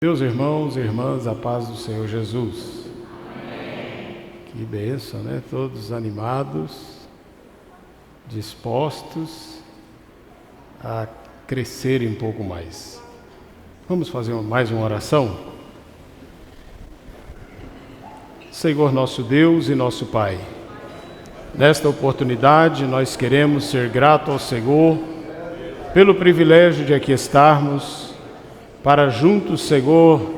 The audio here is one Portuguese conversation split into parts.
Meus irmãos e irmãs, a paz do Senhor Jesus. Amém. Que bênção, né? Todos animados, dispostos a crescerem um pouco mais. Vamos fazer mais uma oração? Senhor nosso Deus e nosso Pai, nesta oportunidade nós queremos ser gratos ao Senhor pelo privilégio de aqui estarmos, para juntos, Senhor,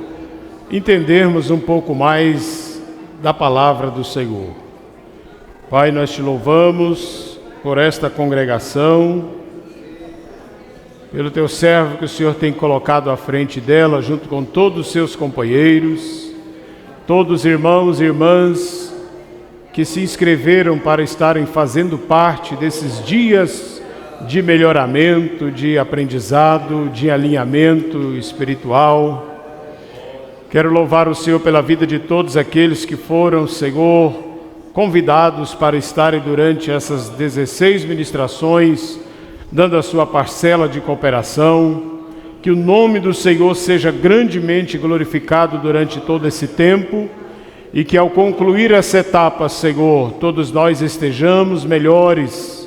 entendermos um pouco mais da palavra do Senhor. Pai, nós te louvamos por esta congregação, pelo teu servo que o Senhor tem colocado à frente dela, junto com todos os seus companheiros, todos os irmãos e irmãs que se inscreveram para estarem fazendo parte desses dias de melhoramento, de aprendizado, de alinhamento espiritual. Quero louvar o Senhor pela vida de todos aqueles que foram, Senhor, convidados para estarem durante essas 16 ministrações, dando a sua parcela de cooperação. Que o nome do Senhor seja grandemente glorificado durante todo esse tempo e que ao concluir essa etapa, Senhor, todos nós estejamos melhores,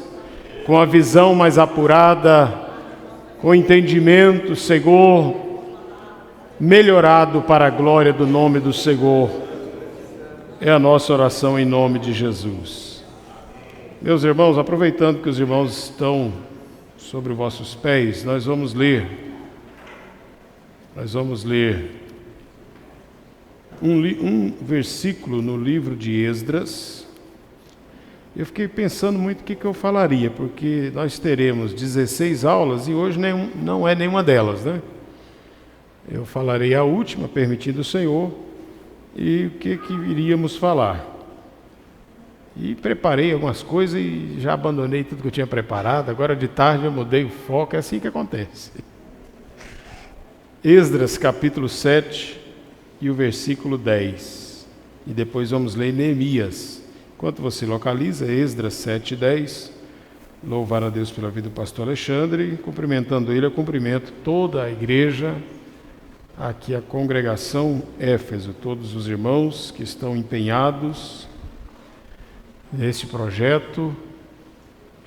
com a visão mais apurada, com entendimento, Senhor, melhorado para a glória do nome do Senhor. É a nossa oração em nome de Jesus. Meus irmãos, aproveitando que os irmãos estão sobre vossos pés, nós vamos ler um versículo no livro de Esdras. Eu fiquei pensando muito o que eu falaria, porque nós teremos 16 aulas e hoje não é nenhuma delas, né? Eu falarei a última, permitindo o Senhor, e o que iríamos falar. E preparei algumas coisas e já abandonei tudo que eu tinha preparado. Agora de tarde eu mudei o foco, é assim que acontece. Esdras capítulo 7 e o versículo 10. E depois vamos ler Neemias. Enquanto você localiza, Esdras 7 e 10, louvar a Deus pela vida do pastor Alexandre, cumprimentando ele, eu cumprimento toda a igreja, aqui a congregação Éfeso, todos os irmãos que estão empenhados nesse projeto,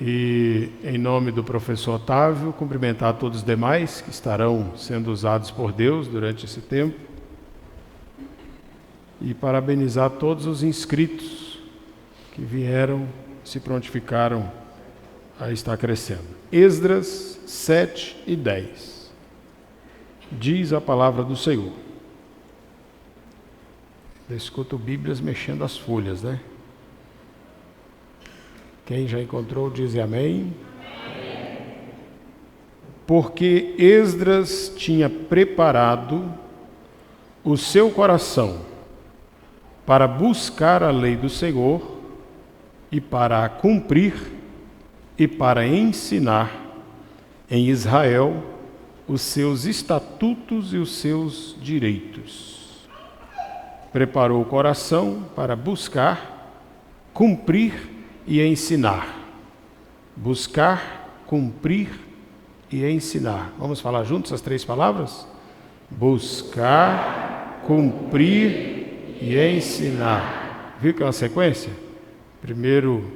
e em nome do professor Otávio, cumprimentar todos os demais que estarão sendo usados por Deus durante esse tempo, e parabenizar todos os inscritos que vieram, se prontificaram a estar crescendo. Esdras 7 e 10. Diz a palavra do Senhor. Eu escuto Bíblias mexendo as folhas, né? Quem já encontrou, diz amém. Amém. Porque Esdras tinha preparado o seu coração para buscar a lei do Senhor, e para a cumprir e para ensinar em Israel os seus estatutos e os seus direitos. Preparou o coração para buscar, cumprir e ensinar. Buscar, cumprir e ensinar. Vamos falar juntos as três palavras? Buscar, cumprir e ensinar. Viu que é uma sequência? Primeiro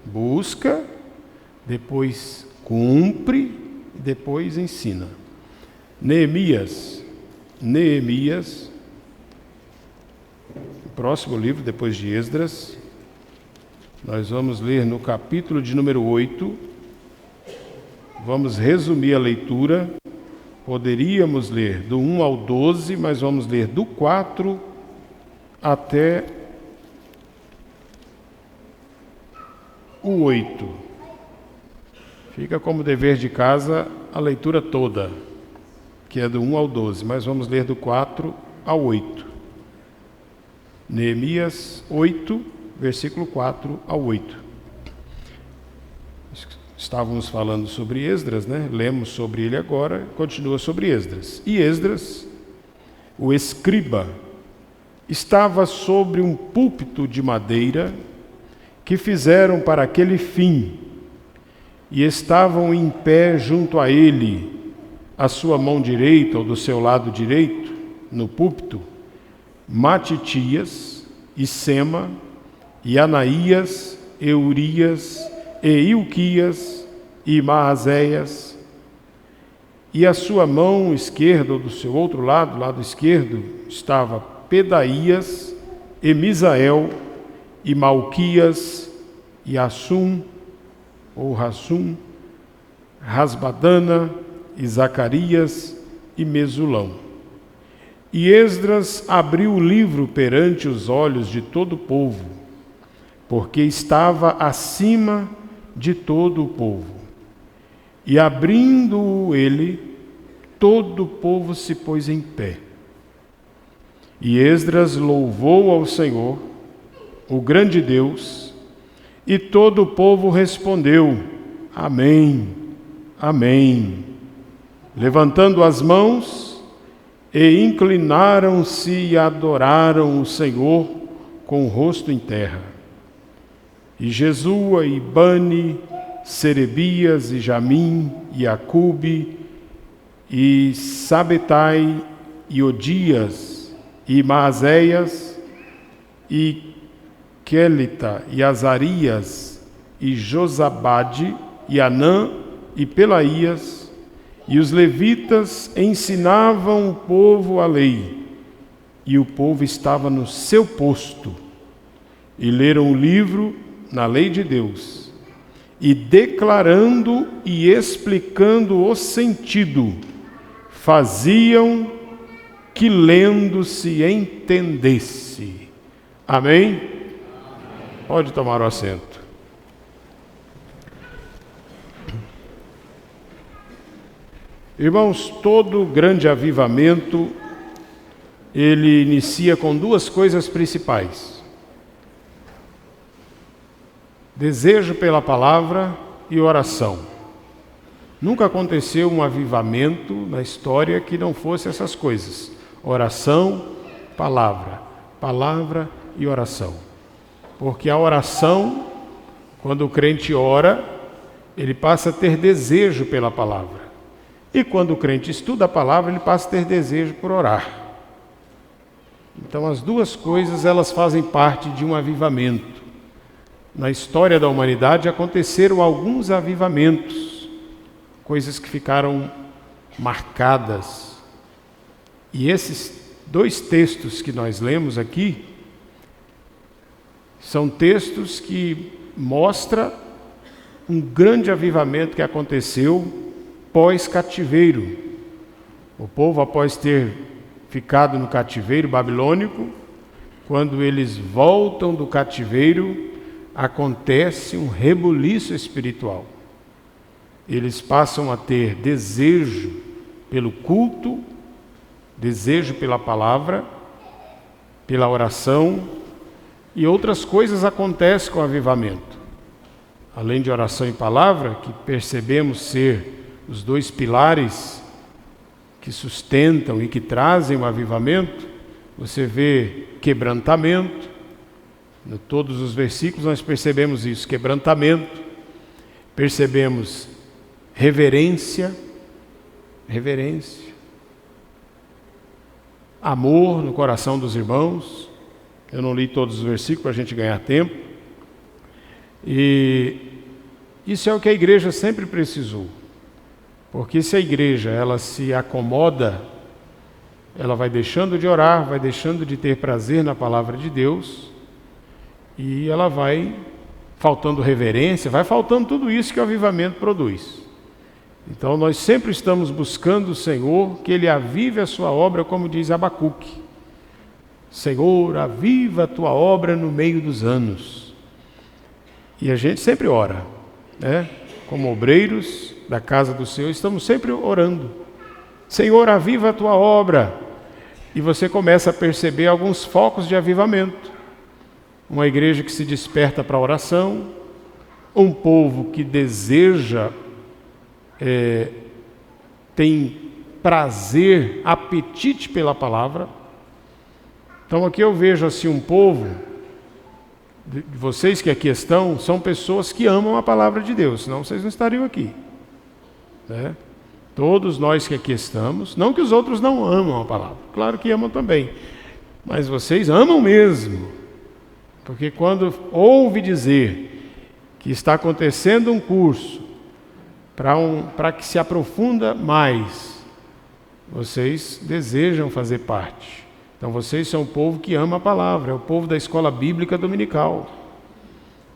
busca, depois cumpre, depois ensina. Neemias, o próximo livro depois de Esdras, nós vamos ler no capítulo de número 8, vamos resumir a leitura, poderíamos ler do 1 ao 12, mas vamos ler do 4 até o 8. Fica como dever de casa a leitura toda, que é do 1 ao 12, mas vamos ler do 4 ao 8. Neemias 8, versículo 4 ao 8. Estávamos falando sobre Esdras, né? Lemos sobre ele agora, continua sobre Esdras. E Esdras, o escriba, estava sobre um púlpito de madeira que fizeram para aquele fim, e estavam em pé junto a ele, a sua mão direita ou do seu lado direito, no púlpito Matitias, e Sema, e Anaías, e Urias, e Ilquias, e Maazéias, e à sua mão esquerda, ou do seu outro lado, lado esquerdo, estava Pedaías, e Misael, e Malquias, e Assum, ou Rassum, Rasbadana, e Zacarias, e Mesulão. E Esdras abriu o livro perante os olhos de todo o povo, porque estava acima de todo o povo. E abrindo-o ele, todo o povo se pôs em pé. E Esdras louvou ao Senhor, o grande Deus, e todo o povo respondeu: Amém, Amém, levantando as mãos, e inclinaram-se e adoraram o Senhor com o rosto em terra. E Jesua, e Bani, Serebias, e Jamim, e Acube, e Sabetai, e Odias, e Maazéias, e Quelita, e Azarias, e Josabade, e Anã, e Pelaías, e os levitas ensinavam o povo a lei, e o povo estava no seu posto, e leram o livro na lei de Deus, e declarando e explicando o sentido, faziam que lendo se entendesse. Amém? Pode tomar o assento. Irmãos, todo grande avivamento, ele inicia com duas coisas principais: desejo pela palavra e oração. Nunca aconteceu um avivamento na história que não fosse essas coisas: oração, palavra, palavra e oração. Porque a oração, quando o crente ora, ele passa a ter desejo pela palavra. E quando o crente estuda a palavra, ele passa a ter desejo por orar. Então as duas coisas, elas fazem parte de um avivamento. Na história da humanidade aconteceram alguns avivamentos, coisas que ficaram marcadas. E esses dois textos que nós lemos aqui, são textos que mostram um grande avivamento que aconteceu pós-cativeiro. O povo, após ter ficado no cativeiro babilônico, quando eles voltam do cativeiro, acontece um rebuliço espiritual. Eles passam a ter desejo pelo culto, desejo pela palavra, pela oração, e outras coisas acontecem com o avivamento. Além de oração e palavra, que percebemos ser os dois pilares que sustentam e que trazem o avivamento, você vê quebrantamento. Em todos os versículos nós percebemos isso: quebrantamento, percebemos reverência, amor no coração dos irmãos. Eu não li todos os versículos para a gente ganhar tempo. E isso é o que a igreja sempre precisou. Porque se a igreja ela se acomoda, ela vai deixando de orar, vai deixando de ter prazer na palavra de Deus, e ela vai faltando reverência, vai faltando tudo isso que o avivamento produz. Então nós sempre estamos buscando o Senhor, que Ele avive a sua obra, como diz Abacuque: Senhor, aviva a tua obra no meio dos anos. E a gente sempre ora, né? Como obreiros da casa do Senhor, estamos sempre orando: Senhor, aviva a tua obra. E você começa a perceber alguns focos de avivamento. Uma igreja que se desperta para a oração, um povo que deseja, tem prazer, apetite pela palavra. Então aqui eu vejo assim um povo, vocês que aqui estão, são pessoas que amam a palavra de Deus, senão vocês não estariam aqui, né? Todos nós que aqui estamos, não que os outros não amam a palavra, claro que amam também, mas vocês amam mesmo, porque quando ouve dizer que está acontecendo um curso para que se aprofunda mais, vocês desejam fazer parte. Então vocês são o povo que ama a palavra, é o povo da escola bíblica dominical.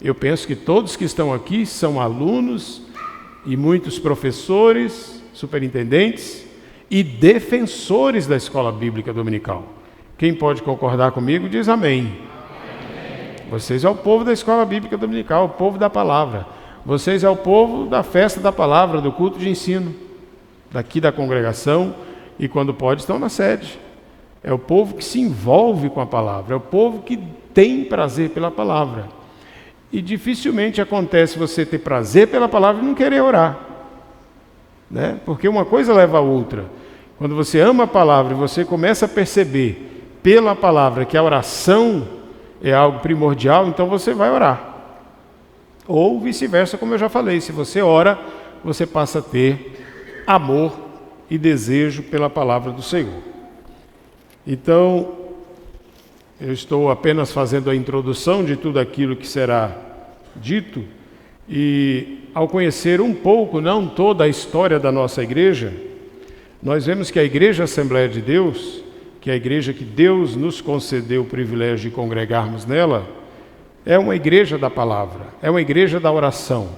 Eu penso que todos que estão aqui são alunos e muitos professores, superintendentes e defensores da escola bíblica dominical. Quem pode concordar comigo diz amém. Vocês é o povo da escola bíblica dominical, o povo da palavra. Vocês é o povo da festa da palavra, do culto de ensino, daqui da congregação, e quando pode estão na sede. É o povo que se envolve com a palavra, é o povo que tem prazer pela palavra. E dificilmente acontece você ter prazer pela palavra e não querer orar, né? Porque uma coisa leva a outra. Quando você ama a palavra e você começa a perceber pela palavra que a oração é algo primordial, então você vai orar. Ou vice-versa, como eu já falei, se você ora, você passa a ter amor e desejo pela palavra do Senhor. Então, eu estou apenas fazendo a introdução de tudo aquilo que será dito, e ao conhecer um pouco, não toda a história da nossa igreja, nós vemos que a Igreja Assembleia de Deus, que é a igreja que Deus nos concedeu o privilégio de congregarmos nela, é uma igreja da palavra, é uma igreja da oração,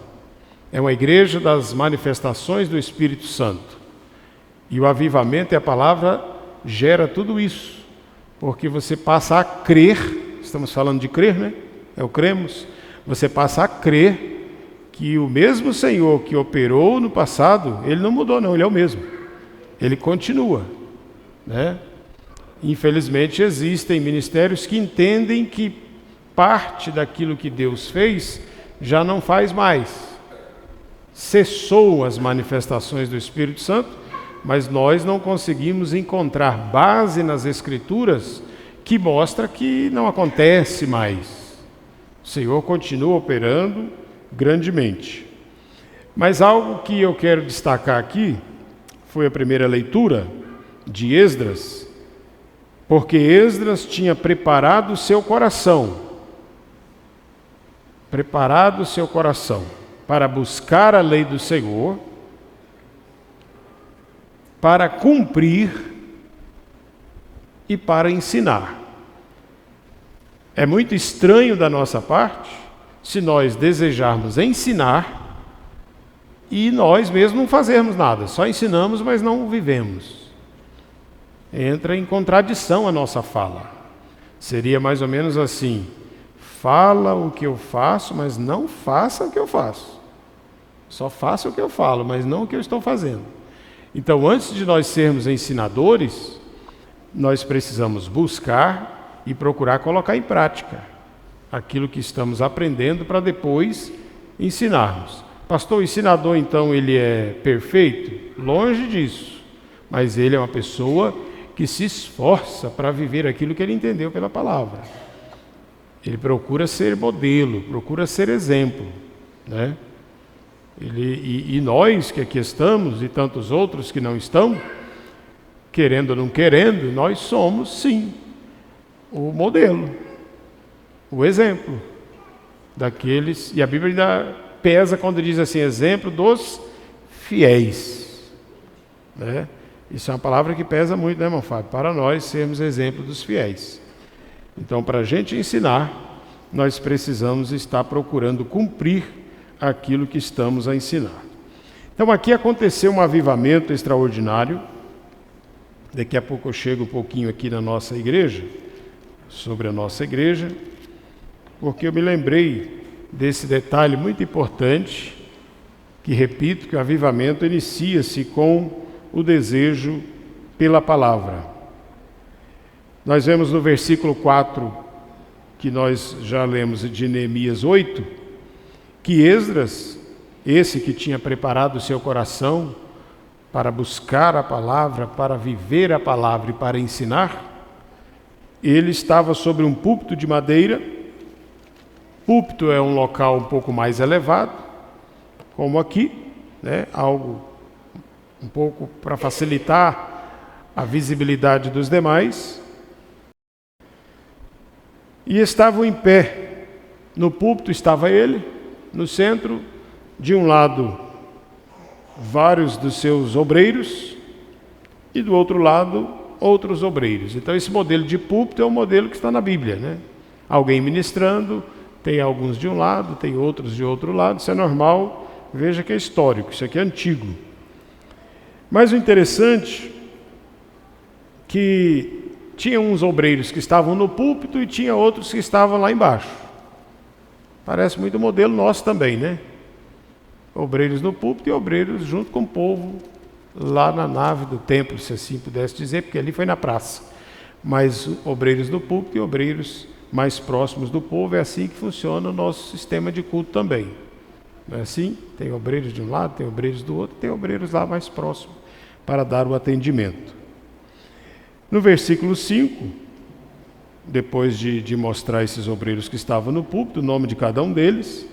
é uma igreja das manifestações do Espírito Santo. E o avivamento e a palavra gera tudo isso, porque você passa a crer, estamos falando de crer, né? É o cremos. Você passa a crer que o mesmo Senhor que operou no passado, Ele não mudou não, Ele é o mesmo. Ele continua, né? Infelizmente existem ministérios que entendem que parte daquilo que Deus fez já não faz mais. Cessou as manifestações do Espírito Santo, mas nós não conseguimos encontrar base nas Escrituras que mostra que não acontece mais. O Senhor continua operando grandemente. Mas algo que eu quero destacar aqui foi a primeira leitura de Esdras, porque Esdras tinha preparado o seu coração para buscar a lei do Senhor, para cumprir e para ensinar. É muito estranho da nossa parte se nós desejarmos ensinar e nós mesmos não fazermos nada, só ensinamos, mas não vivemos. Entra em contradição a nossa fala. Seria mais ou menos assim: fala o que eu faço, mas não faça o que eu faço. Só faça o que eu falo, mas não o que eu estou fazendo. Então, antes de nós sermos ensinadores, nós precisamos buscar e procurar colocar em prática aquilo que estamos aprendendo para depois ensinarmos. Pastor, o ensinador, então, ele é perfeito? Longe disso. Mas ele é uma pessoa que se esforça para viver aquilo que ele entendeu pela palavra. Ele procura ser modelo, procura ser exemplo, né? E nós que aqui estamos, e tantos outros que não estão, querendo ou não querendo, nós somos, sim, o modelo, o exemplo daqueles, e a Bíblia ainda pesa quando diz assim, exemplo dos fiéis, né? Isso é uma palavra que pesa muito, né, irmão Fábio? Para nós sermos exemplo dos fiéis. Então, para a gente ensinar, nós precisamos estar procurando cumprir aquilo que estamos a ensinar. Então, aqui aconteceu um avivamento extraordinário. Daqui a pouco eu chego um pouquinho aqui na nossa igreja, sobre a nossa igreja, porque eu me lembrei desse detalhe muito importante, que repito, que o avivamento inicia-se com o desejo pela palavra. Nós vemos no versículo 4, que nós já lemos de Neemias 8, que Esdras, esse que tinha preparado o seu coração para buscar a palavra, para viver a palavra e para ensinar, ele estava sobre um púlpito de madeira. Púlpito é um local um pouco mais elevado, como aqui, né? Algo um pouco para facilitar a visibilidade dos demais. E estavam em pé. No púlpito estava ele, no centro, de um lado, vários dos seus obreiros, e do outro lado, outros obreiros. Então esse modelo de púlpito é o modelo que está na Bíblia, né? Alguém ministrando, tem alguns de um lado, tem outros de outro lado, isso é normal, veja que é histórico, isso aqui é antigo. Mas o interessante é que tinha uns obreiros que estavam no púlpito e tinha outros que estavam lá embaixo. Parece muito o modelo nosso também, né? Obreiros no púlpito e obreiros junto com o povo lá na nave do templo, se assim pudesse dizer, porque ali foi na praça. Mas obreiros do púlpito e obreiros mais próximos do povo, é assim que funciona o nosso sistema de culto também. Não é assim? Tem obreiros de um lado, tem obreiros do outro, tem obreiros lá mais próximos para dar o atendimento. No versículo 5, depois de mostrar esses obreiros que estavam no púlpito, o nome de cada um deles,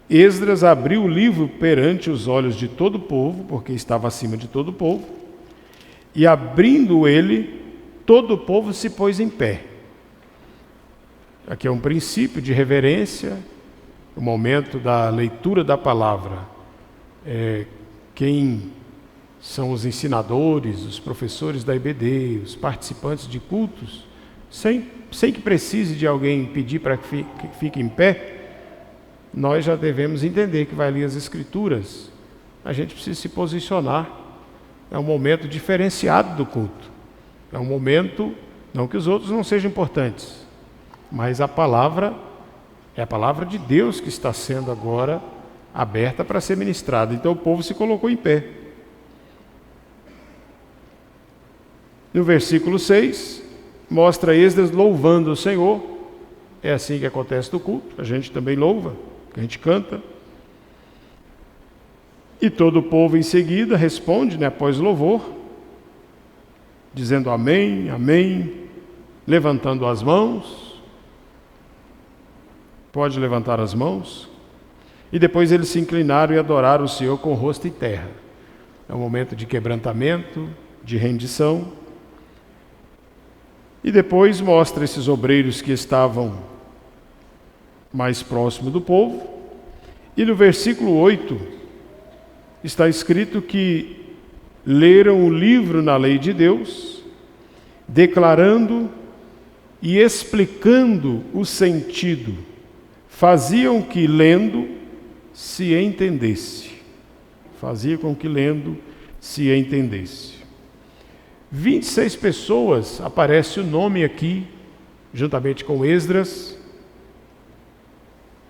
Esdras abriu o livro perante os olhos de todo o povo, porque estava acima de todo o povo, e abrindo ele, todo o povo se pôs em pé. Aqui é um princípio de reverência, o momento da leitura da palavra. Quem são os ensinadores, os professores da IBD, os participantes de cultos, sem que precise de alguém pedir para que fique em pé, nós já devemos entender que vai ler as Escrituras. A gente precisa se posicionar. É um momento diferenciado do culto. É um momento, não que os outros não sejam importantes, mas a palavra é a palavra de Deus que está sendo agora aberta para ser ministrada. Então o povo se colocou em pé. No versículo 6, mostra Esdras louvando o Senhor. É assim que acontece no culto, a gente também louva, a gente canta. E todo o povo em seguida responde, após o louvor, dizendo amém, amém, levantando as mãos. Pode levantar as mãos. E depois eles se inclinaram e adoraram o Senhor com o rosto em terra. É um momento de quebrantamento, de rendição. E depois mostra esses obreiros que estavam mais próximos do povo. E no versículo 8 está escrito que leram o livro na lei de Deus, declarando e explicando o sentido. Faziam que lendo se entendesse. Fazia com que lendo se entendesse. 26 pessoas, aparece o nome aqui, juntamente com Esdras,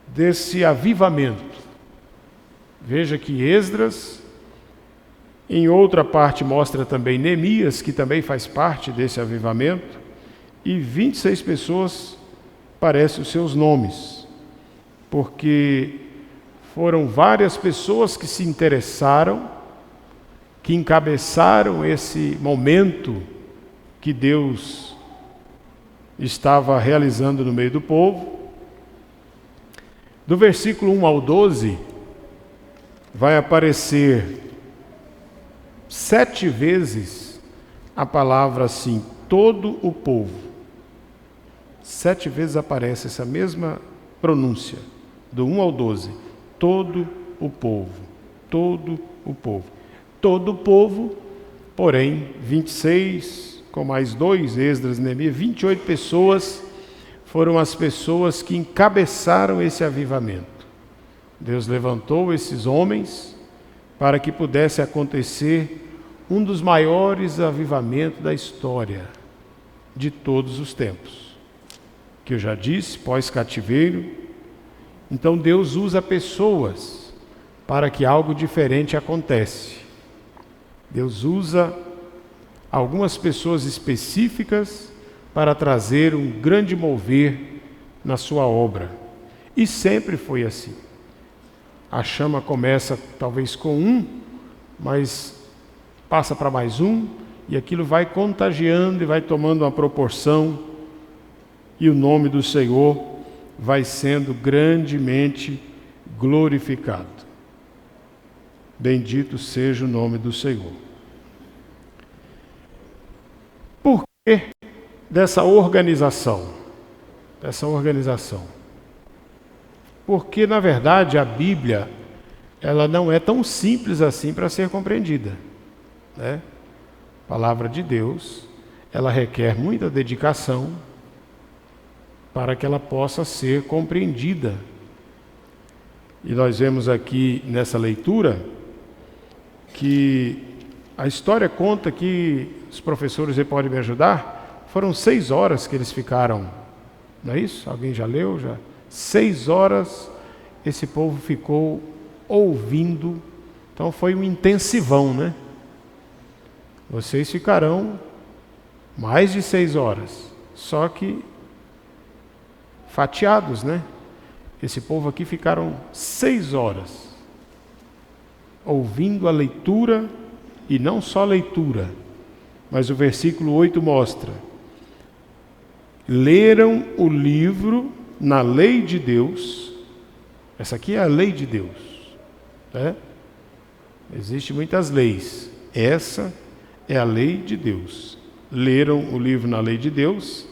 desse avivamento. Veja que Esdras, em outra parte mostra também Neemias, que também faz parte desse avivamento, e 26 pessoas aparecem os seus nomes, porque foram várias pessoas que se interessaram, que encabeçaram esse momento que Deus estava realizando no meio do povo. Do versículo 1 ao 12, vai aparecer 7 vezes a palavra assim, todo o povo. 7 vezes aparece essa mesma pronúncia, do 1 ao 12, todo o povo, todo o povo. Todo o povo, porém, 26, com mais 2, Esdras e Neemias, 28 pessoas foram as pessoas que encabeçaram esse avivamento. Deus levantou esses homens para que pudesse acontecer um dos maiores avivamentos da história de todos os tempos. Que eu já disse, pós-cativeiro. Então Deus usa pessoas para que algo diferente aconteça. Deus usa algumas pessoas específicas para trazer um grande mover na sua obra. E sempre foi assim. A chama começa talvez com um, mas passa para mais um, e aquilo vai contagiando e vai tomando uma proporção, e o nome do Senhor vai sendo grandemente glorificado. Bendito seja o nome do Senhor. Por que dessa organização? Porque, na verdade, a Bíblia, ela não é tão simples assim para ser compreendida, né? A palavra de Deus, ela requer muita dedicação para que ela possa ser compreendida. E nós vemos aqui nessa leitura que a história conta que, os professores aí podem me ajudar, foram 6 horas que eles ficaram, não é isso? Alguém já leu? 6 horas esse povo ficou ouvindo, então foi um intensivão, né? Vocês ficarão mais de 6 horas, só que fatiados, né? Esse povo aqui ficaram 6 horas ouvindo a leitura, e não só a leitura, mas o versículo 8 mostra: leram o livro na lei de Deus. Essa aqui é a lei de Deus, né? Existem muitas leis, essa é a lei de Deus. Leram o livro na lei de Deus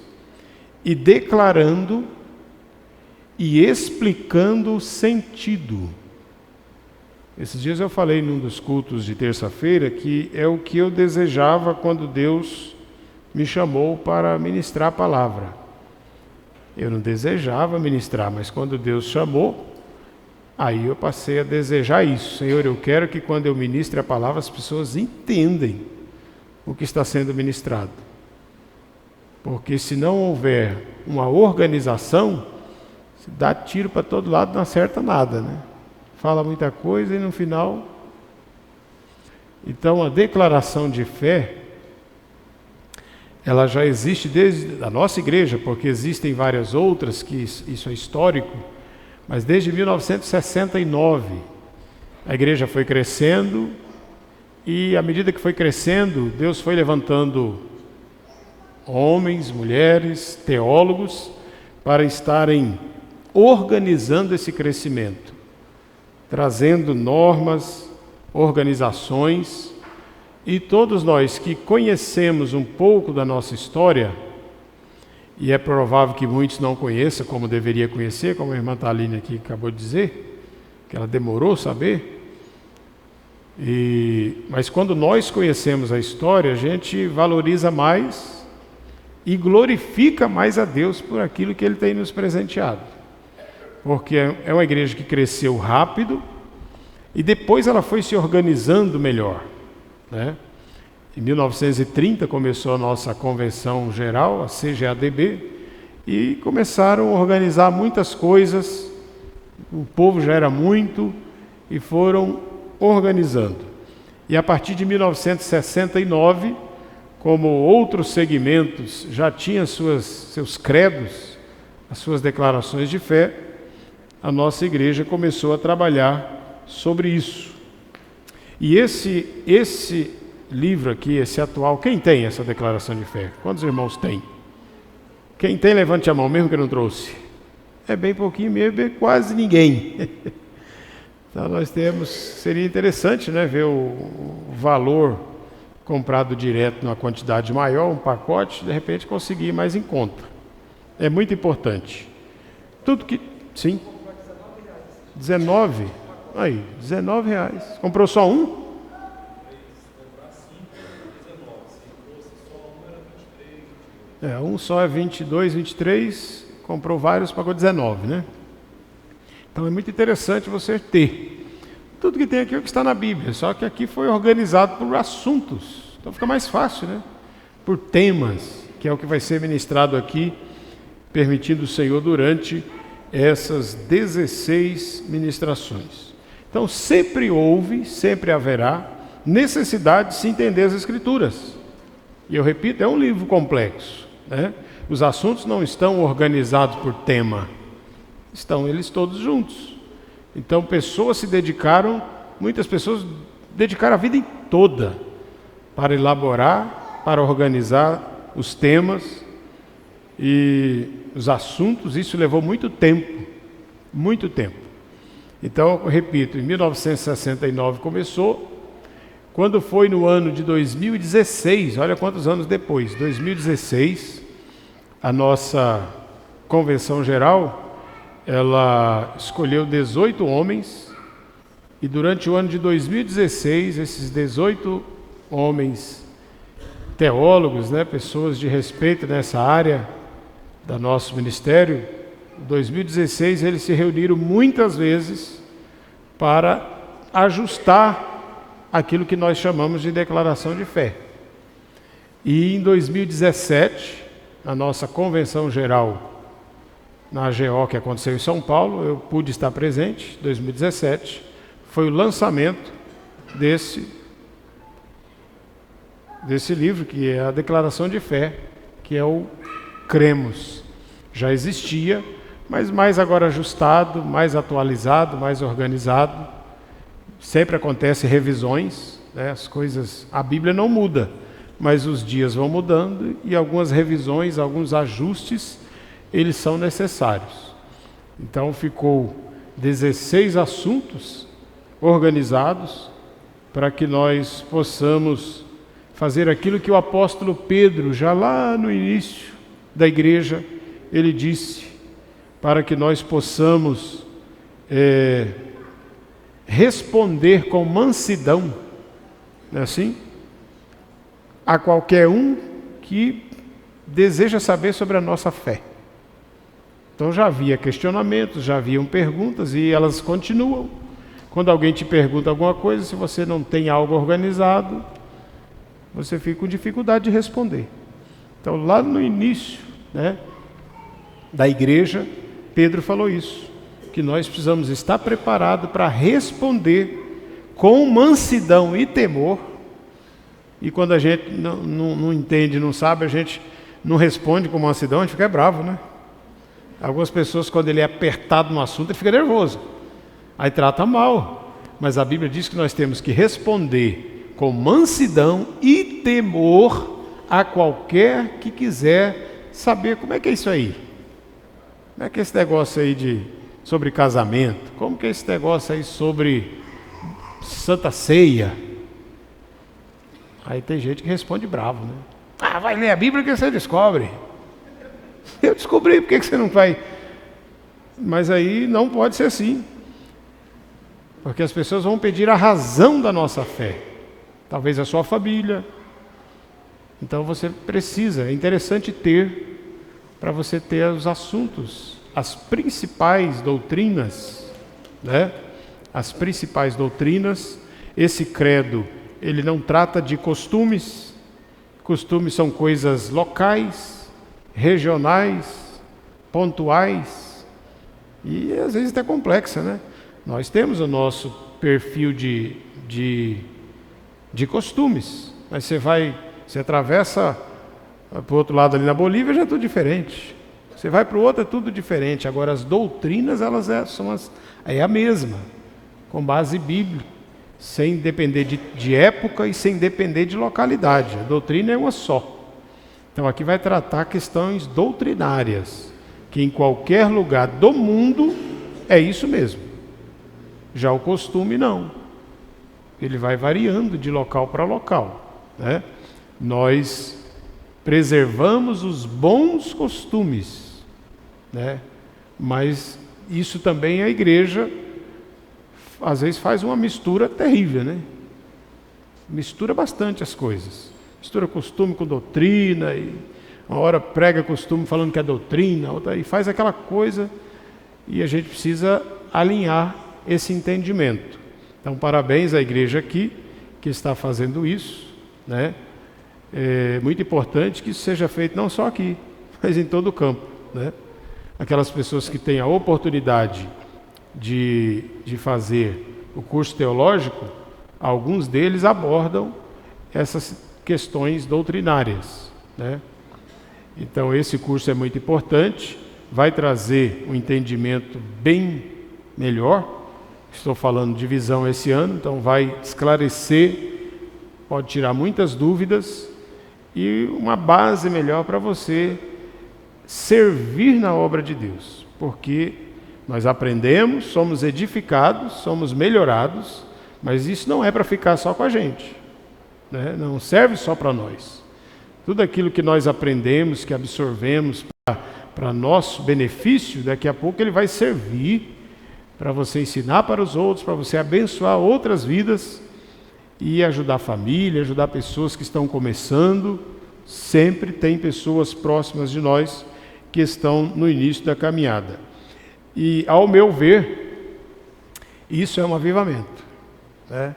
e declarando e explicando o sentido. Esses dias eu falei num dos cultos de terça-feira que é o que eu desejava quando Deus me chamou para ministrar a palavra. Eu não desejava ministrar, mas quando Deus chamou, aí eu passei a desejar isso. Senhor, eu quero que quando eu ministre a palavra as pessoas entendem o que está sendo ministrado. Porque se não houver uma organização, se dá tiro para todo lado, não acerta nada, né? Fala muita coisa e no final... Então a declaração de fé, ela já existe desde a nossa igreja, porque existem várias outras, que isso é histórico, mas desde 1969 a igreja foi crescendo, e à medida que foi crescendo, Deus foi levantando homens, mulheres, teólogos, para estarem organizando esse crescimento, trazendo normas, organizações, e todos nós que conhecemos um pouco da nossa história, e é provável que muitos não conheçam como deveria conhecer, como a irmã Thaline aqui acabou de dizer, que ela demorou a saber, mas quando nós conhecemos a história, a gente valoriza mais e glorifica mais a Deus por aquilo que Ele tem nos presenteado. Porque é uma igreja que cresceu rápido e depois ela foi se organizando melhor, né? Em 1930 começou a nossa convenção geral, a CGADB, e começaram a organizar muitas coisas, o povo já era muito, e foram organizando. E a partir de 1969, como outros segmentos já tinham seus credos, as suas declarações de fé, a nossa igreja começou a trabalhar sobre isso. E esse livro aqui, esse atual, quem tem essa declaração de fé? Quantos irmãos tem? Quem tem, levante a mão, mesmo que não trouxe. É bem pouquinho mesmo, é quase ninguém. Então nós temos, seria interessante, né, ver o valor comprado direto numa quantidade maior, um pacote, de repente conseguir mais em conta. É muito importante. Tudo que... Sim? 19? Aí, R$19. Comprou só um? Um só é 22, 23, comprou vários, pagou 19, né? Então é muito interessante você ter. Tudo que tem aqui é o que está na Bíblia, só que aqui foi organizado por assuntos. Então fica mais fácil, né? Por temas, que é o que vai ser ministrado aqui, permitindo o Senhor durante essas 16 ministrações. Então sempre houve, sempre haverá necessidade de se entender as Escrituras. E eu repito, é um livro complexo, né? Os assuntos não estão organizados por tema, estão eles todos juntos. Então pessoas se dedicaram, muitas pessoas dedicaram a vida toda para elaborar, para organizar os temas e os assuntos. Isso levou muito tempo, muito tempo. Então, eu repito, em 1969 começou. Quando foi no ano de 2016, olha quantos anos depois, 2016, a nossa convenção geral, ela escolheu 18 homens, e durante o ano de 2016, esses 18 homens teólogos, pessoas de respeito nessa área do nosso ministério, em 2016 eles se reuniram muitas vezes para ajustar aquilo que nós chamamos de declaração de fé. E em 2017, na nossa convenção geral na AGO que aconteceu em São Paulo, eu pude estar presente, 2017, foi o lançamento desse livro, que é a declaração de fé, que é o Cremos. Já existia, mas mais agora ajustado, mais atualizado, mais organizado. Sempre acontece revisões, as coisas, a Bíblia não muda, mas os dias vão mudando e algumas revisões, alguns ajustes, eles são necessários. Então ficou 16 assuntos organizados para que nós possamos fazer aquilo que o apóstolo Pedro, já lá no início da igreja, ele disse, para que nós possamos responder com mansidão, não é assim? A qualquer um que deseja saber sobre a nossa fé. Então já havia questionamentos, já haviam perguntas e elas continuam. Quando alguém te pergunta alguma coisa, se você não tem algo organizado, você fica com dificuldade de responder. Então lá no início, da igreja, Pedro falou isso, que nós precisamos estar preparados para responder com mansidão e temor. E quando a gente não entende, não sabe, a gente não responde com mansidão, a gente fica bravo, Algumas pessoas, quando ele é apertado no assunto, ele fica nervoso. Aí trata mal. Mas a Bíblia diz que nós temos que responder com mansidão e temor a qualquer que quiser saber como é que é isso aí. Como é que é esse negócio aí sobre casamento? Como que é esse negócio aí sobre Santa Ceia? Aí tem gente que responde bravo, vai ler a Bíblia que você descobre. Eu descobri, por que você não vai? Mas aí não pode ser assim. Porque as pessoas vão pedir a razão da nossa fé. Talvez a sua família. Então você precisa, é interessante para você ter os assuntos, as principais doutrinas, As principais doutrinas. Esse credo, ele não trata de costumes. Costumes são coisas locais, regionais, pontuais e às vezes até complexa, Nós temos o nosso perfil de costumes, mas você atravessa para o outro lado ali na Bolívia, já é tudo diferente. Você vai para o outro, é tudo diferente. Agora as doutrinas, elas é a mesma, com base bíblica, sem depender de época e sem depender de localidade. A doutrina é uma só. Então aqui vai tratar questões doutrinárias, que em qualquer lugar do mundo é isso mesmo. Já o costume não. Ele vai variando de local para local, Nós preservamos os bons costumes, Mas isso também a igreja às vezes faz uma mistura terrível, Mistura bastante as coisas. Mistura costume com doutrina, e uma hora prega costume falando que é doutrina, outra, e faz aquela coisa, e a gente precisa alinhar esse entendimento. Então, parabéns à igreja aqui, que está fazendo isso, É muito importante que isso seja feito não só aqui, mas em todo o campo, Aquelas pessoas que têm a oportunidade de fazer o curso teológico, alguns deles abordam essas questões doutrinárias, Então esse curso é muito importante, vai trazer um entendimento bem melhor. Estou falando de visão esse ano, então vai esclarecer, pode tirar muitas dúvidas e uma base melhor para você servir na obra de Deus, porque Nós aprendemos, somos edificados, somos melhorados, mas isso não é para ficar só com a gente, né? Não serve só para nós. Tudo aquilo que nós aprendemos, que absorvemos para nosso benefício, daqui a pouco ele vai servir para você ensinar para os outros, para você abençoar outras vidas e ajudar a família, ajudar pessoas que estão começando. Sempre tem pessoas próximas de nós que estão no início da caminhada. E, ao meu ver, isso é um avivamento, né?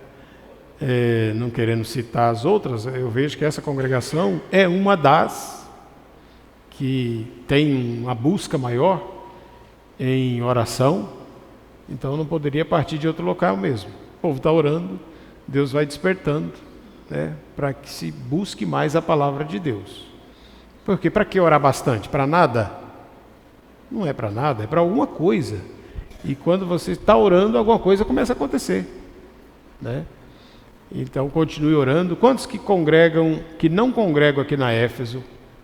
Não querendo citar as outras, eu vejo que essa congregação é uma das que tem uma busca maior em oração, então não poderia partir de outro local mesmo. O povo está orando, Deus vai despertando, né, para que se busque mais a palavra de Deus. Porque para que orar bastante? Para nada? Não é para nada, é para alguma coisa. E quando você está orando, alguma coisa começa a acontecer, né? Então continue orando. Quantos que congregam, que não congregam aqui na Éfeso?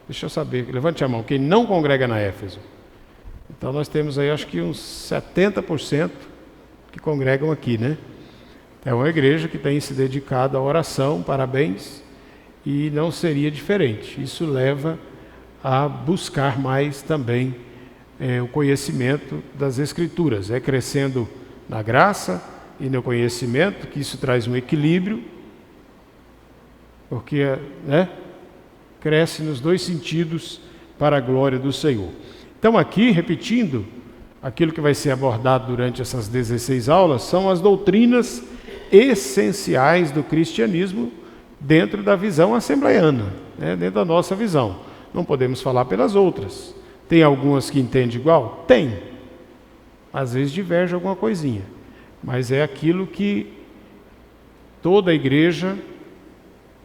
Deixa eu saber, levante a mão, quem não congrega na Éfeso. Então nós temos aí acho que uns 70% que congregam aqui, né? É uma igreja que tem se dedicado à oração, parabéns, e não seria diferente. Isso leva a buscar mais também o conhecimento das Escrituras. É crescendo na graça e no conhecimento, que isso traz um equilíbrio, porque cresce nos dois sentidos para a glória do Senhor. Então aqui, repetindo, aquilo que vai ser abordado durante essas 16 aulas são as doutrinas essenciais do cristianismo dentro da visão assembleiana, né? Dentro da nossa visão. Não podemos falar pelas outras. Tem algumas que entendem igual? Tem. Às vezes diverge alguma coisinha. Mas é aquilo que toda a igreja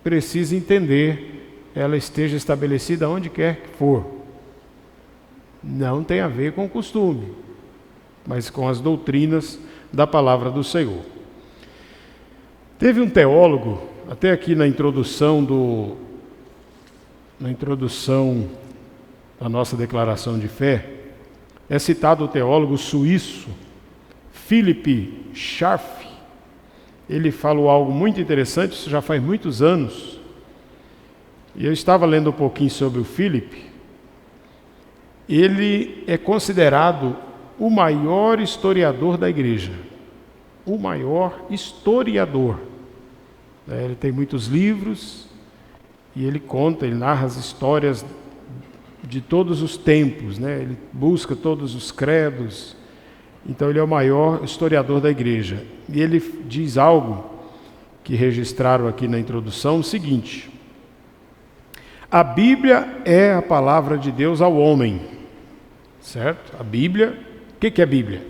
precisa entender, ela esteja estabelecida onde quer que for. Não tem a ver com o costume, mas com as doutrinas da palavra do Senhor. Teve um teólogo, até aqui na introdução da nossa declaração de fé, é citado o teólogo suíço Philipp Scharf. Ele falou algo muito interessante, isso já faz muitos anos, e eu estava lendo um pouquinho sobre o Philipp. Ele é considerado o maior historiador da igreja, o maior historiador. Ele tem muitos livros e ele narra as histórias de todos os tempos, né? Ele busca todos os credos, então ele é o maior historiador da igreja. E ele diz algo que registraram aqui na introdução, o seguinte: a Bíblia é a palavra de Deus ao homem, certo? A Bíblia, o que é a Bíblia?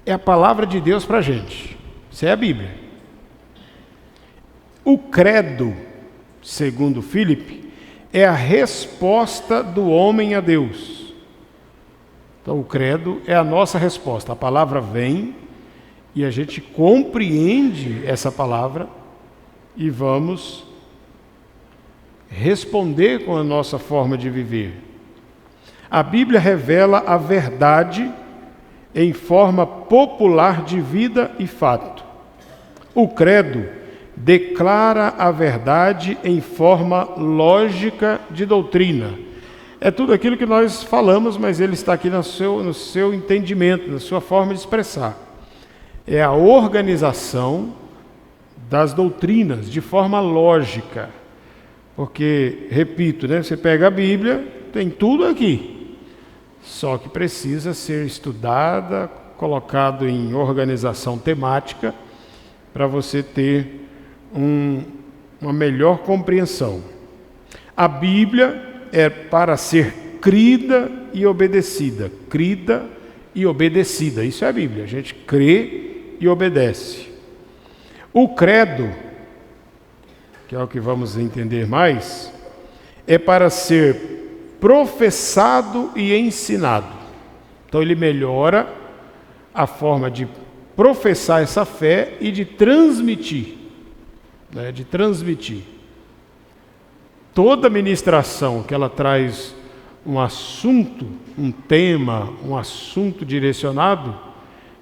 É a palavra de Deus para a gente, isso é a Bíblia. O credo, segundo Philipp, é a resposta do homem a Deus. Então o credo é a nossa resposta. A palavra vem e a gente compreende essa palavra e vamos responder com a nossa forma de viver. A Bíblia revela a verdade em forma popular de vida e fato. O credo declara a verdade em forma lógica de doutrina. É tudo aquilo que nós falamos, mas ele está aqui no seu entendimento, na sua forma de expressar. É a organização das doutrinas de forma lógica. Porque, repito, né, você pega a Bíblia, tem tudo aqui. Só que precisa ser estudada, colocado em organização temática, para você ter uma melhor compreensão. A Bíblia é para ser crida e obedecida. Crida e obedecida. Isso é a Bíblia. A gente crê e obedece. O credo, que é o que vamos entender mais, é para ser professado e ensinado. Então ele melhora a forma de professar essa fé e de transmitir. Toda ministração que ela traz um assunto, um tema, um assunto direcionado,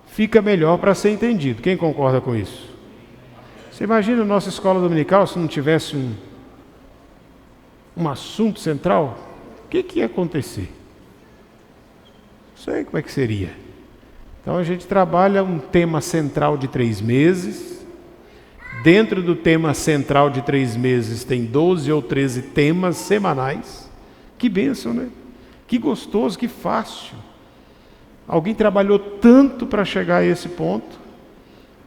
fica melhor para ser entendido. Quem concorda com isso? Você imagina a nossa escola dominical se não tivesse um assunto central? O que ia acontecer? Não sei como é que seria. Então a gente trabalha um tema central de 3 meses. Dentro do tema central de 3 meses tem 12 ou 13 temas semanais. Que bênção, né? Que gostoso, que fácil. Alguém trabalhou tanto para chegar a esse ponto,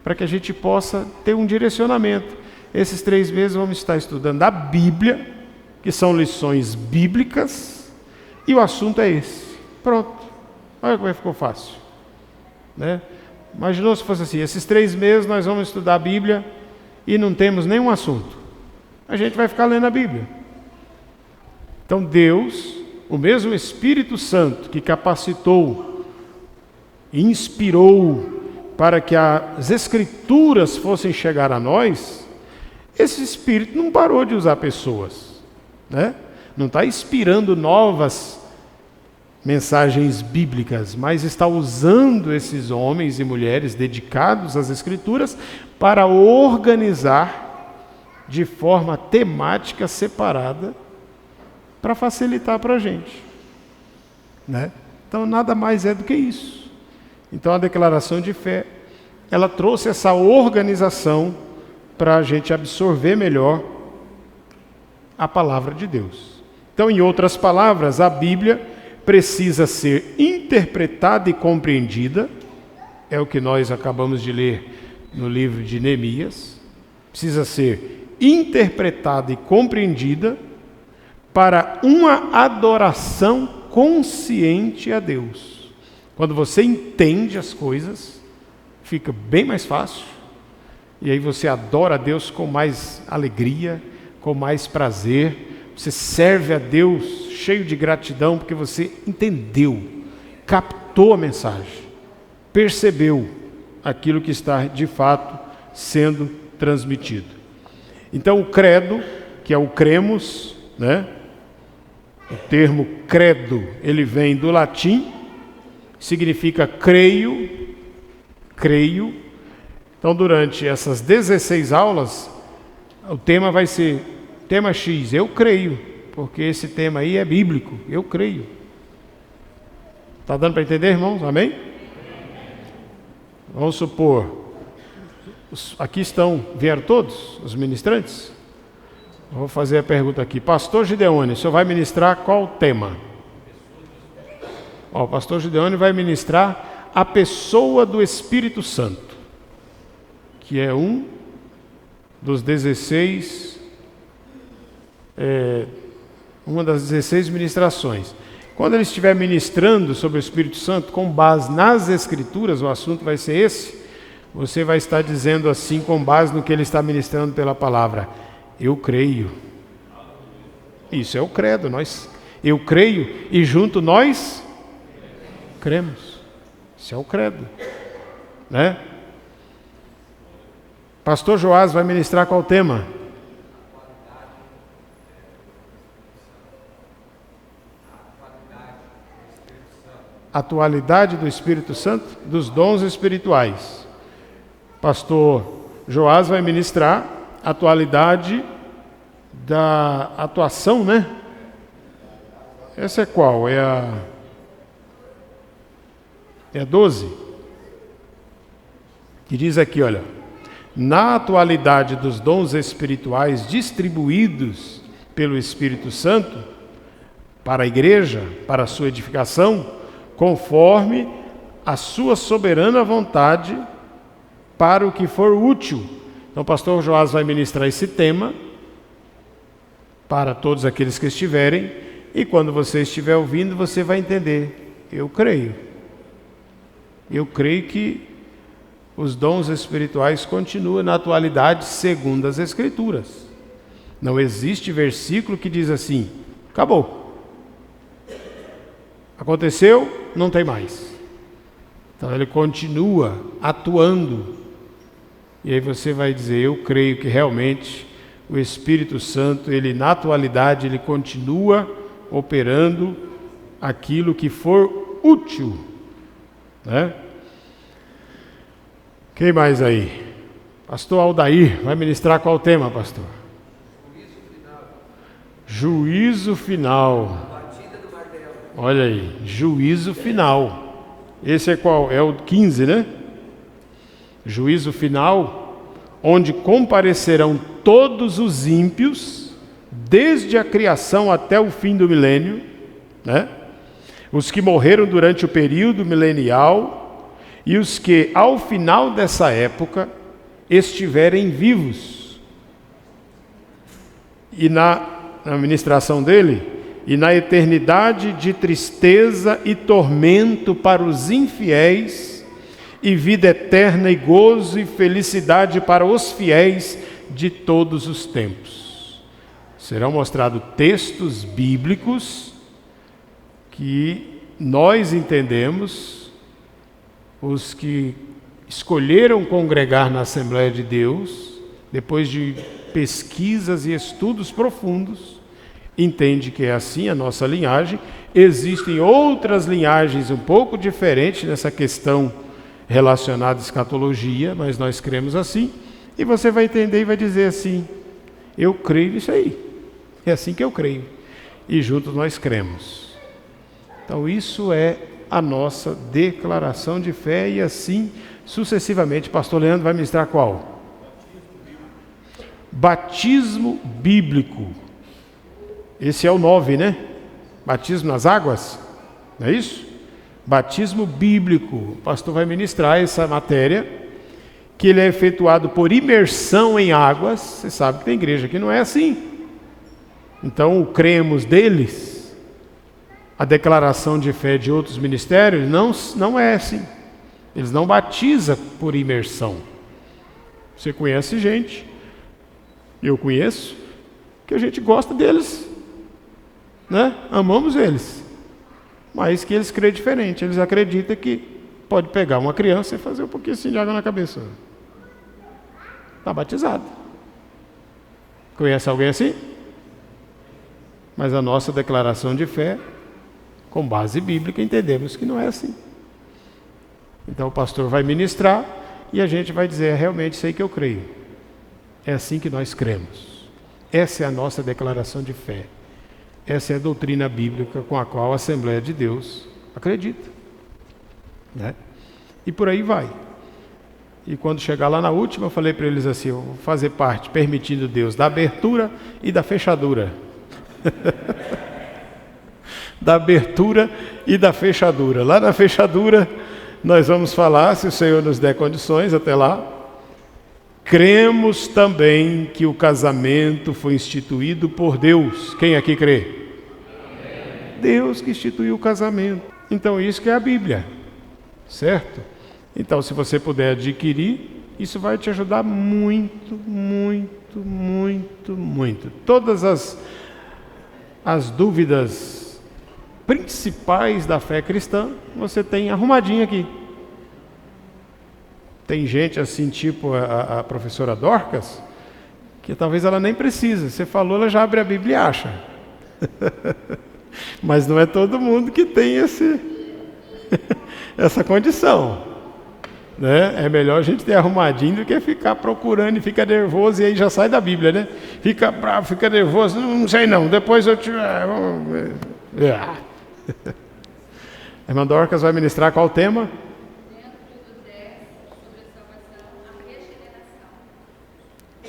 para que a gente possa ter um direcionamento. Esses 3 meses vamos estar estudando a Bíblia, que são lições bíblicas, e o assunto é esse. Pronto. Olha como ficou fácil. Né? Imaginou se fosse assim, esses 3 meses nós vamos estudar a Bíblia e não temos nenhum assunto. A gente vai ficar lendo a Bíblia. Então Deus, o mesmo Espírito Santo que capacitou, inspirou para que as Escrituras fossem chegar a nós, esse Espírito não parou de usar pessoas, né? Não está inspirando novas mensagens bíblicas, mas está usando esses homens e mulheres dedicados às Escrituras para organizar de forma temática separada para facilitar para a gente, né? Então nada mais é do que isso. Então a declaração de fé, ela trouxe essa organização para a gente absorver melhor a palavra de Deus. Então, em outras palavras, a Bíblia precisa ser interpretada e compreendida, é o que nós acabamos de ler no livro de Neemias, precisa ser interpretada e compreendida para uma adoração consciente a Deus. Quando você entende as coisas, fica bem mais fácil, e aí você adora a Deus com mais alegria, com mais prazer, você serve a Deus cheio de gratidão, porque você entendeu, captou a mensagem, percebeu aquilo que está de fato sendo transmitido. Então o credo, que é o cremos, né? O termo credo, ele vem do latim, significa creio. Então durante essas 16 aulas, o tema vai ser, tema X, eu creio, porque esse tema aí é bíblico, eu creio. Está dando para entender, irmãos? Amém? Vamos supor, aqui vieram todos os ministrantes? Vou fazer a pergunta aqui. Pastor Gideone, o senhor vai ministrar qual tema? O pastor Gideone vai ministrar a pessoa do Espírito Santo, que é um dos 16, uma das 16 ministrações. Quando ele estiver ministrando sobre o Espírito Santo, com base nas Escrituras, o assunto vai ser esse, você vai estar dizendo assim, com base no que ele está ministrando pela palavra: eu creio. Isso é o credo. Eu creio e junto nós cremos. Isso é o credo, né? Pastor Joás vai ministrar qual tema? Atualidade do Espírito Santo, dos dons espirituais. Pastor Joás vai ministrar atualidade da atuação, né? Essa é qual? É a 12? Que diz aqui, olha: na atualidade dos dons espirituais distribuídos pelo Espírito Santo para a igreja, para a sua edificação, conforme a sua soberana vontade, para o que for útil. Então o pastor Joás vai ministrar esse tema para todos aqueles que estiverem, e quando você estiver ouvindo, você vai entender: eu creio. Eu creio que os dons espirituais continuam na atualidade segundo as Escrituras. Não existe versículo que diz assim: acabou. Aconteceu, não tem mais. Então ele continua atuando. E aí você vai dizer: eu creio que realmente o Espírito Santo, ele na atualidade, ele continua operando aquilo que for útil, né? Quem mais aí? Pastor Aldair vai ministrar qual tema, pastor? Juízo final. Olha aí, juízo final. Esse é qual? É o 15, né? Juízo final, onde comparecerão todos os ímpios, desde a criação até o fim do milênio, né? Os que morreram durante o período milenial e os que, ao final dessa época, estiverem vivos. E na ministração dele, e na eternidade de tristeza e tormento para os infiéis, e vida eterna e gozo e felicidade para os fiéis de todos os tempos. Serão mostrados textos bíblicos que nós entendemos, os que escolheram congregar na Assembleia de Deus, depois de pesquisas e estudos profundos, entende que é assim a nossa linhagem. Existem outras linhagens um pouco diferentes nessa questão relacionada à escatologia, mas nós cremos assim, e você vai entender e vai dizer assim: eu creio nisso aí, é assim que eu creio, e juntos nós cremos. Então isso é a nossa declaração de fé, e assim sucessivamente. Pastor Leandro vai ministrar qual? Batismo bíblico. Esse é o 9, né? Batismo nas águas, não é isso? Batismo bíblico. O pastor vai ministrar essa matéria, que ele é efetuado por imersão em águas. Você sabe que tem igreja que não é assim. Então, cremos deles. A declaração de fé de outros ministérios não é assim. Eles não batizam por imersão. Você conhece gente, eu conheço, que a gente gosta deles, né? Amamos eles, mas que eles creem diferente. Eles acreditam que pode pegar uma criança e fazer um pouquinho assim de água na cabeça. Está batizado. Conhece alguém assim? Mas a nossa declaração de fé, com base bíblica, entendemos que não é assim. Então o pastor vai ministrar e a gente vai dizer: é realmente isso aí que eu creio. É assim que nós cremos. Essa é a nossa declaração de fé. Essa é a doutrina bíblica com a qual a Assembleia de Deus acredita, né? E por aí vai. E quando chegar lá na última, eu falei para eles assim: eu vou fazer parte, permitindo Deus, da abertura e da fechadura. Da abertura e da fechadura. Lá na fechadura nós vamos falar, se o Senhor nos der condições até lá. Cremos também que o casamento foi instituído por Deus. Quem aqui crê? Amém. Deus que instituiu o casamento. Então isso que é a Bíblia, certo? Então, se você puder adquirir, isso vai te ajudar muito, muito, muito, muito. Todas as dúvidas principais da fé cristã, você tem arrumadinho aqui. Tem gente assim, tipo a professora Dorcas, que talvez ela nem precisa. Você falou, ela já abre a Bíblia e acha. Mas não é todo mundo que tem essa condição, né? É melhor a gente ter arrumadinho do que ficar procurando e fica nervoso e aí já sai da Bíblia, né? Fica bravo, fica nervoso, não sei não, depois eu te... A irmã Dorcas vai ministrar qual tema?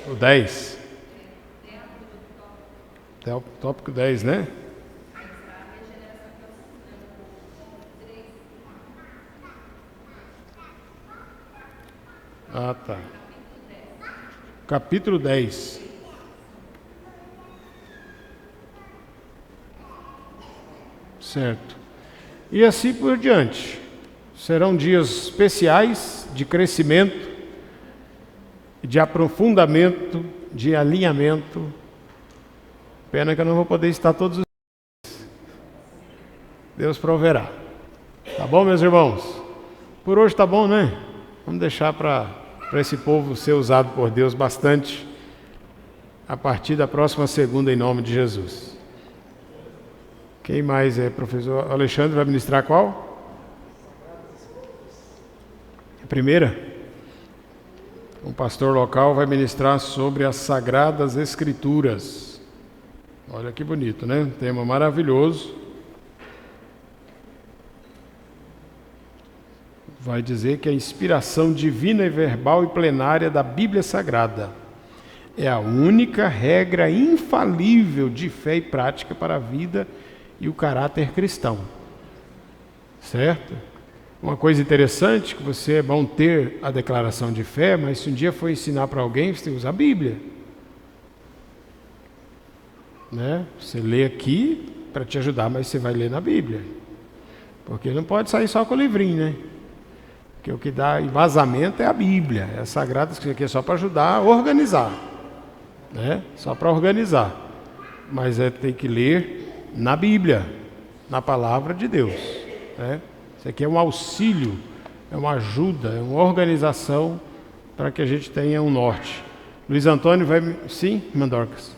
O 10. Até o tópico 10, né? Ah, tá. Capítulo 10. Certo. E assim por diante. Serão dias especiais de crescimento, de aprofundamento, de alinhamento. Pena que eu não vou poder estar todos os dias. Deus proverá. Tá bom, meus irmãos? Por hoje tá bom, né? Vamos deixar para esse povo ser usado por Deus bastante a partir da próxima segunda, em nome de Jesus. Quem mais é? Professor Alexandre vai ministrar qual? A primeira? O pastor local vai ministrar sobre as Sagradas Escrituras. Olha que bonito, né? Um tema maravilhoso. Vai dizer que a inspiração divina e verbal e plenária da Bíblia Sagrada é a única regra infalível de fé e prática para a vida e o caráter cristão. Certo? Uma coisa interessante, que você é bom ter a declaração de fé, mas se um dia for ensinar para alguém, você tem que usar a Bíblia. Né? Você lê aqui para te ajudar, mas você vai ler na Bíblia. Porque não pode sair só com o livrinho, né? Porque o que dá embasamento é a Bíblia. É a Sagrada Escritura, que é só para ajudar a organizar. Né? Só para organizar. Mas tem que ler na Bíblia, na Palavra de Deus. Né? Isso aqui é um auxílio, é uma ajuda, é uma organização para que a gente tenha um norte. Luiz Antônio vai... Sim, Mandorcas?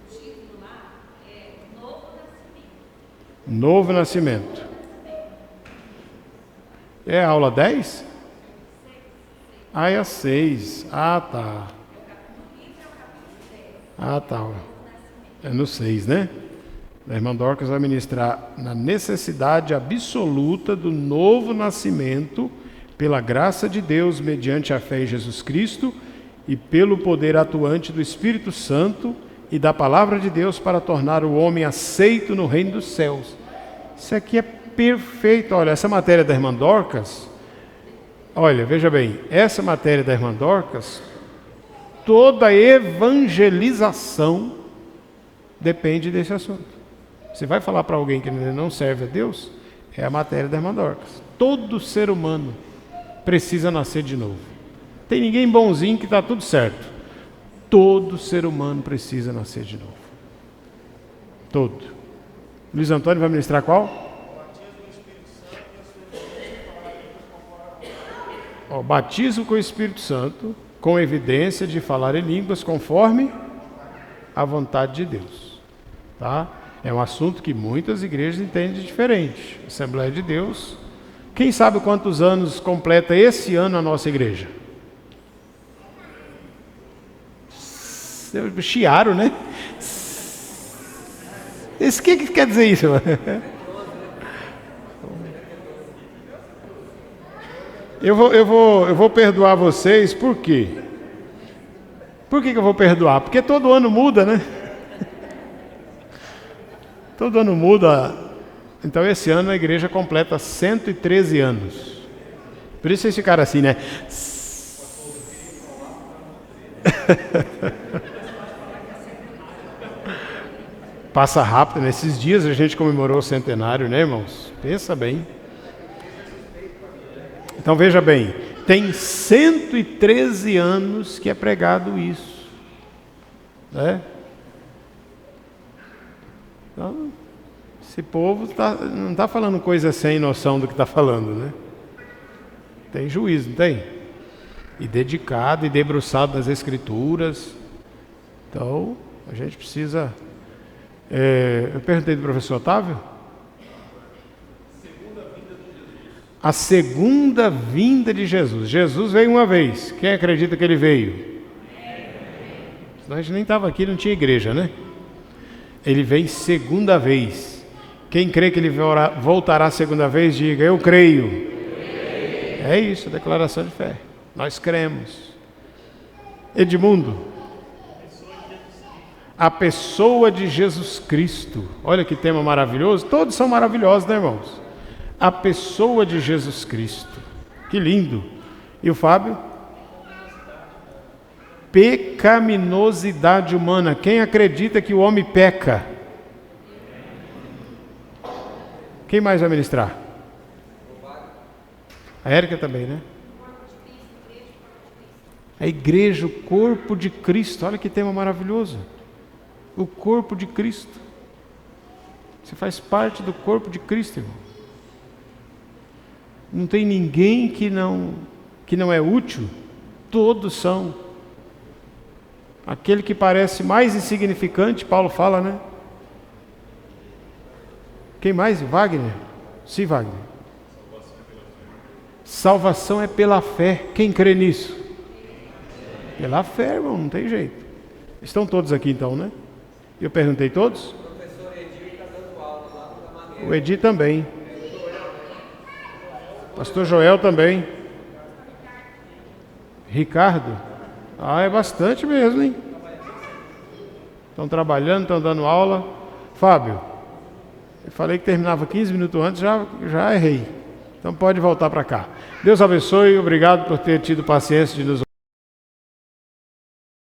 O título lá é Novo Nascimento. Novo Nascimento. É a aula 10? Ah, é a 6. Ah, tá. Ah, tá. É no 6, né? A irmã Dorcas vai ministrar na necessidade absoluta do novo nascimento pela graça de Deus mediante a fé em Jesus Cristo e pelo poder atuante do Espírito Santo e da Palavra de Deus para tornar o homem aceito no reino dos céus. Isso aqui é perfeito. Olha, essa matéria da irmã Dorcas, olha, veja bem, essa matéria da irmã Dorcas, toda evangelização depende desse assunto. Você vai falar para alguém que não serve a Deus, é a matéria da irmã Dorcas. Todo ser humano precisa nascer de novo. Tem ninguém bonzinho que está tudo certo. Todo ser humano precisa nascer de novo. Todo. Luiz Antônio vai ministrar qual? O batismo com o Espírito Santo, com evidência de falar em línguas conforme a vontade de Deus. Tá? É um assunto que muitas igrejas entendem diferente. Assembleia de Deus. Quem sabe quantos anos completa esse ano a nossa igreja? Chiaram, né? O que quer dizer isso? Eu vou perdoar vocês, por quê? Por que eu vou perdoar? Porque todo ano muda, né? Todo ano muda. Então esse ano a igreja completa 113 anos. Por isso vocês ficaram assim, né? Passa rápido, nesses dias a gente comemorou o centenário, né, irmãos? Pensa bem. Então veja bem, tem 113 anos que é pregado isso. Né? Então, esse povo não está falando coisa sem noção do que está falando, né? Tem juízo, não tem? E dedicado e debruçado nas Escrituras. Então, a gente precisa... eu perguntei do professor Otávio. A segunda vinda de Jesus. Jesus veio uma vez. Quem acredita que ele veio? Senão a gente nem estava aqui, não tinha igreja, né? Ele vem segunda vez. Quem crê que ele voltará segunda vez, diga, eu creio. É isso, declaração de fé. Nós cremos. Edmundo. A pessoa de Jesus Cristo. Olha que tema maravilhoso. Todos são maravilhosos, né, irmãos? A pessoa de Jesus Cristo. Que lindo. E o Fábio? Pecaminosidade humana. Quem acredita que o homem peca? Quem mais vai ministrar? A Érica também, né? A igreja, o corpo de Cristo. Olha que tema maravilhoso. O corpo de Cristo. Você faz parte do corpo de Cristo, irmão. Não tem ninguém que não é útil. Todos são. Aquele que parece mais insignificante, Paulo fala, né? Quem mais? Wagner? Sim, Wagner. Salvação é pela fé. Quem crê nisso? Pela fé, irmão, não tem jeito. Estão todos aqui então, né? Eu perguntei todos? O professor Edir está dando aula lá no Camagueiro. O Edir também. Pastor Joel também. Ricardo? Ah, é bastante mesmo, hein? Estão trabalhando, estão dando aula. Fábio, eu falei que terminava 15 minutos antes, já errei. Então pode voltar para cá. Deus abençoe, obrigado por ter tido paciência de nos